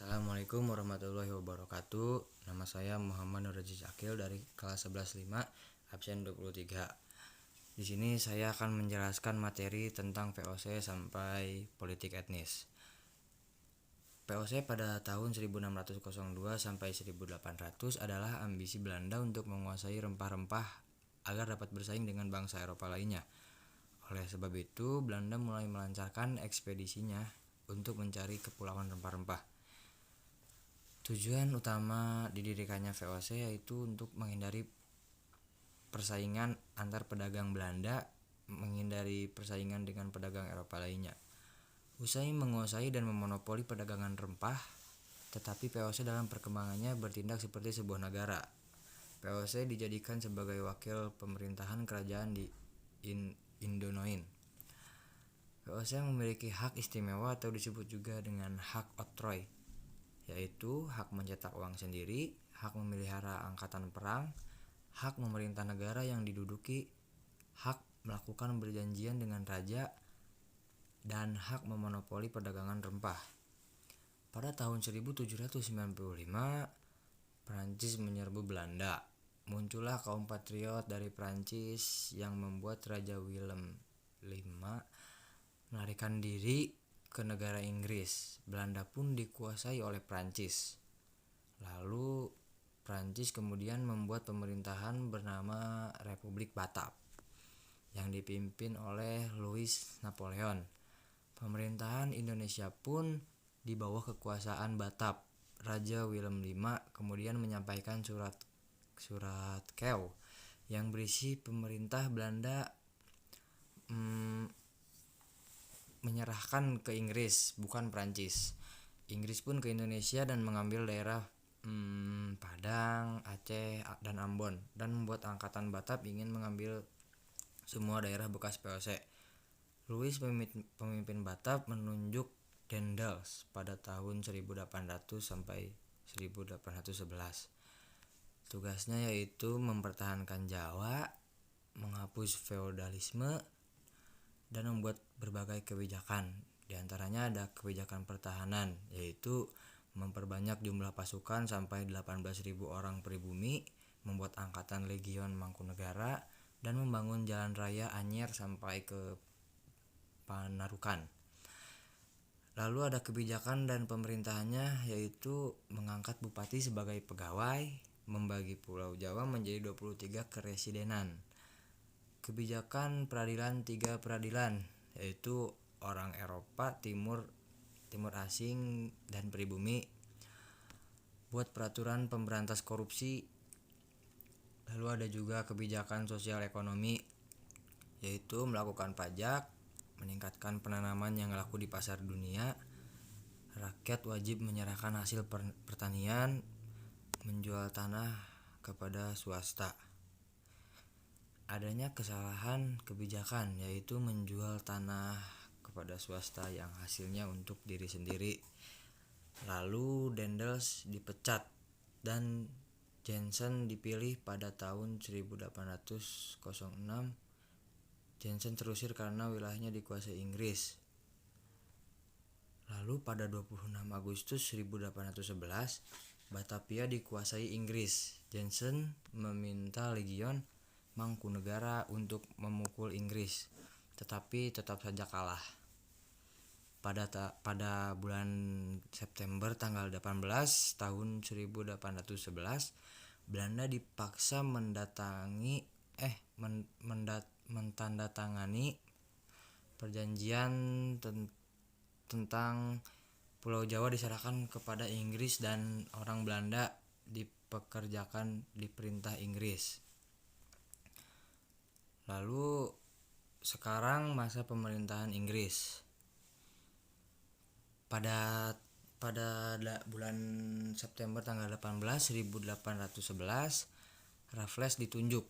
Assalamualaikum warahmatullahi wabarakatuh. Nama saya Muhammad Nur Aziz Akil dari kelas 11.5 absen 23. Di sini saya akan menjelaskan materi tentang VOC sampai politik etnis. VOC pada tahun 1602 sampai 1800 adalah ambisi Belanda untuk menguasai rempah-rempah agar dapat bersaing dengan bangsa Eropa lainnya. Oleh sebab itu, Belanda mulai melancarkan ekspedisinya untuk mencari kepulauan rempah-rempah. Tujuan utama didirikannya VOC yaitu untuk menghindari persaingan antar pedagang Belanda, menghindari persaingan dengan pedagang Eropa lainnya. Usai menguasai dan memonopoli perdagangan rempah, tetapi VOC dalam perkembangannya bertindak seperti sebuah negara. VOC dijadikan sebagai wakil pemerintahan kerajaan di Indonoin. VOC memiliki hak istimewa atau disebut juga dengan hak oktroy, yaitu hak mencetak uang sendiri, hak memelihara angkatan perang, hak memerintah negara yang diduduki, hak melakukan perjanjian dengan raja, dan hak memonopoli perdagangan rempah. Pada tahun 1795, Prancis menyerbu Belanda. Muncullah kaum patriot dari Prancis yang membuat Raja Willem V melarikan diri ke negara Inggris. Belanda pun dikuasai oleh Prancis. Lalu Prancis kemudian membuat pemerintahan bernama Republik Batab yang dipimpin oleh Louis Napoleon. Pemerintahan Indonesia pun di bawah kekuasaan Batab. Raja Willem V kemudian menyampaikan surat Kew yang berisi pemerintah Belanda menyerahkan ke Inggris, bukan Prancis. Inggris pun ke Indonesia dan mengambil daerah Padang, Aceh, dan Ambon, dan membuat angkatan Batab ingin mengambil semua daerah bekas VOC. Louis pemimpin Batab menunjuk Daendels pada tahun 1800 sampai 1811. Tugasnya yaitu mempertahankan Jawa, menghapus feodalisme, dan membuat berbagai kebijakan. Di antaranya ada kebijakan pertahanan, yaitu memperbanyak jumlah pasukan sampai 18.000 orang pribumi, membuat angkatan Legion Mangkunegara, dan membangun jalan raya Anyer sampai ke Panarukan. Lalu ada kebijakan dan pemerintahannya, yaitu mengangkat bupati sebagai pegawai, membagi Pulau Jawa menjadi 23 keresidenan. Kebijakan peradilan 3 peradilan, yaitu orang Eropa, Timur asing, dan pribumi. Buat peraturan pemberantas korupsi. Lalu ada juga kebijakan sosial ekonomi, yaitu melakukan pajak, meningkatkan penanaman yang laku di pasar dunia, rakyat wajib menyerahkan hasil pertanian, menjual tanah kepada swasta. Adanya kesalahan kebijakan, yaitu menjual tanah kepada swasta yang hasilnya untuk diri sendiri. Lalu Daendels dipecat dan Jensen dipilih pada tahun 1806. Jensen terusir karena wilayahnya dikuasai Inggris. Lalu pada 26 Agustus 1811, Batavia dikuasai Inggris. Jensen meminta Legion Mangkunegara untuk memukul Inggris, tetapi tetap saja kalah. Pada bulan September tanggal 18 tahun 1811, Belanda dipaksa mentandatangani perjanjian tentang Pulau Jawa diserahkan kepada Inggris dan orang Belanda dipekerjakan di perintah Inggris. Lalu sekarang masa pemerintahan Inggris. Pada bulan September tanggal 18 1811, Raffles ditunjuk.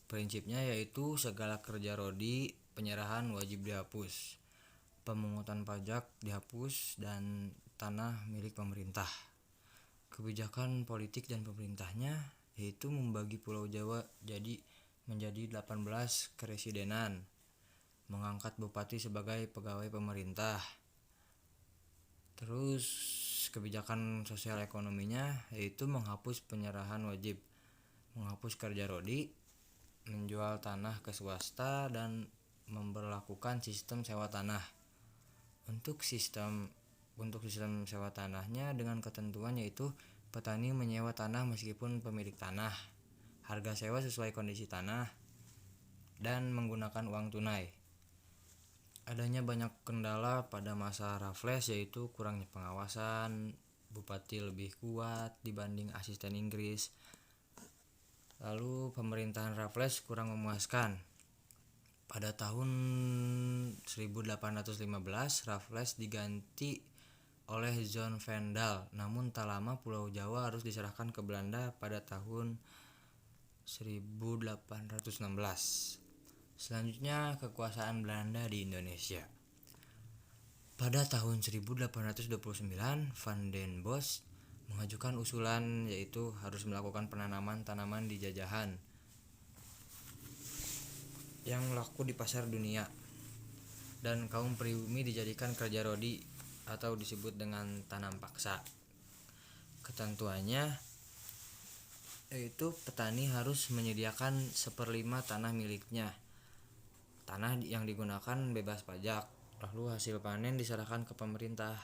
Prinsipnya yaitu segala kerja rodi penyerahan wajib dihapus, pemungutan pajak dihapus, dan tanah milik pemerintah. Kebijakan politik dan pemerintahnya yaitu membagi Pulau Jawa menjadi 18 keresidenan, mengangkat bupati sebagai pegawai pemerintah. Terus kebijakan sosial ekonominya yaitu menghapus penyerahan wajib, menghapus kerja rodi, menjual tanah ke swasta, dan memberlakukan sistem sewa tanah. Untuk sistem sewa tanahnya dengan ketentuan yaitu petani menyewa tanah meskipun pemilik tanah, harga sewa sesuai kondisi tanah, dan menggunakan uang tunai. Adanya banyak kendala pada masa Raffles yaitu kurangnya pengawasan, bupati lebih kuat dibanding asisten Inggris. Lalu pemerintahan Raffles kurang memuaskan. Pada tahun 1815 Raffles diganti oleh John Vandal, namun tak lama Pulau Jawa harus diserahkan ke Belanda pada tahun 1816. Selanjutnya kekuasaan Belanda di Indonesia. Pada tahun 1829 Van den Bosch mengajukan usulan yaitu harus melakukan penanaman tanaman di jajahan yang laku di pasar dunia, dan kaum pribumi dijadikan kerja rodi atau disebut dengan tanam paksa. Ketentuannya yaitu petani harus menyediakan 1/5 tanah miliknya. Tanah yang digunakan bebas pajak, lalu hasil panen diserahkan ke pemerintah.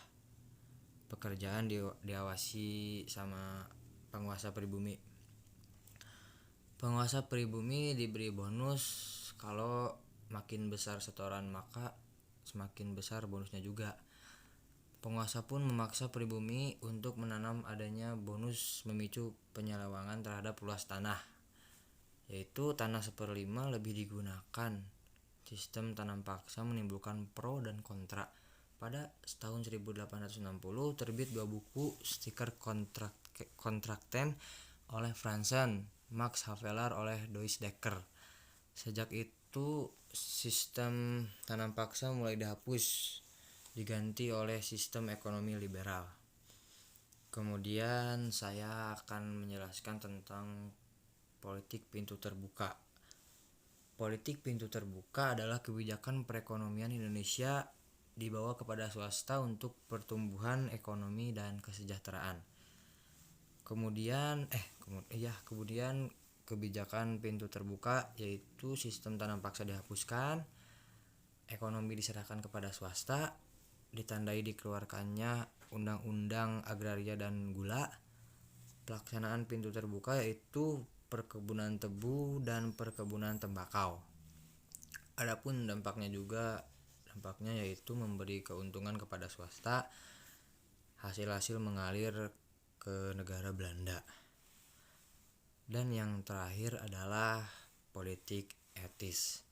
Pekerjaan diawasi sama penguasa pribumi. Penguasa pribumi diberi bonus kalau makin besar setoran maka semakin besar bonusnya juga. Penguasa pun memaksa pribumi untuk menanam, adanya bonus memicu penyelewangan terhadap luas tanah, yaitu tanah 1/5 lebih digunakan. Sistem tanam paksa menimbulkan pro dan kontra. Pada tahun 1860 terbit 2 buku stiker kontrakten oleh Franzen, Max Havelaar oleh Louis Dekker. Sejak itu sistem tanam paksa mulai dihapus, diganti oleh sistem ekonomi liberal. Kemudian saya akan menjelaskan tentang politik pintu terbuka. Politik pintu terbuka adalah kebijakan perekonomian Indonesia dibawa kepada swasta untuk pertumbuhan ekonomi dan kesejahteraan. Kemudian kebijakan pintu terbuka yaitu sistem tanam paksa dihapuskan, ekonomi diserahkan kepada swasta, ditandai dikeluarkannya Undang-Undang Agraria dan Gula. Pelaksanaan pintu terbuka yaitu perkebunan tebu dan perkebunan tembakau. Adapun dampaknya yaitu memberi keuntungan kepada swasta, hasil-hasil mengalir ke negara Belanda. Dan yang terakhir adalah politik etis.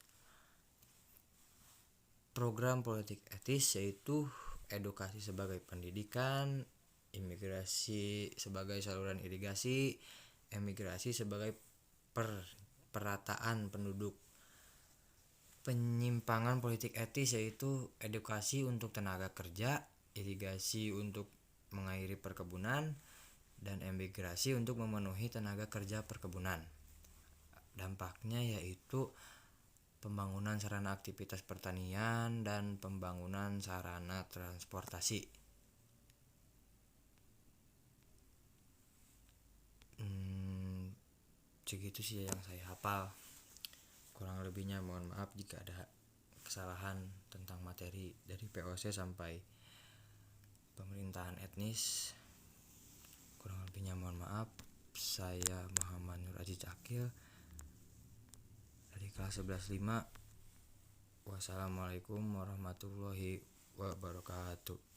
Program politik etis yaitu edukasi sebagai pendidikan, imigrasi sebagai saluran irigasi, emigrasi sebagai perataan penduduk. Penyimpangan politik etis yaitu edukasi untuk tenaga kerja, irigasi untuk mengairi perkebunan, dan emigrasi untuk memenuhi tenaga kerja perkebunan. Dampaknya yaitu pembangunan sarana aktivitas pertanian dan pembangunan sarana transportasi. Segitu sih yang saya hafal. Kurang lebihnya mohon maaf jika ada kesalahan tentang materi dari POC sampai pemerintahan etnis. Kurang lebihnya mohon maaf. Saya Muhammad Nur Aziz Akil dari kelas 11.5. Wassalamualaikum warahmatullahi wabarakatuh.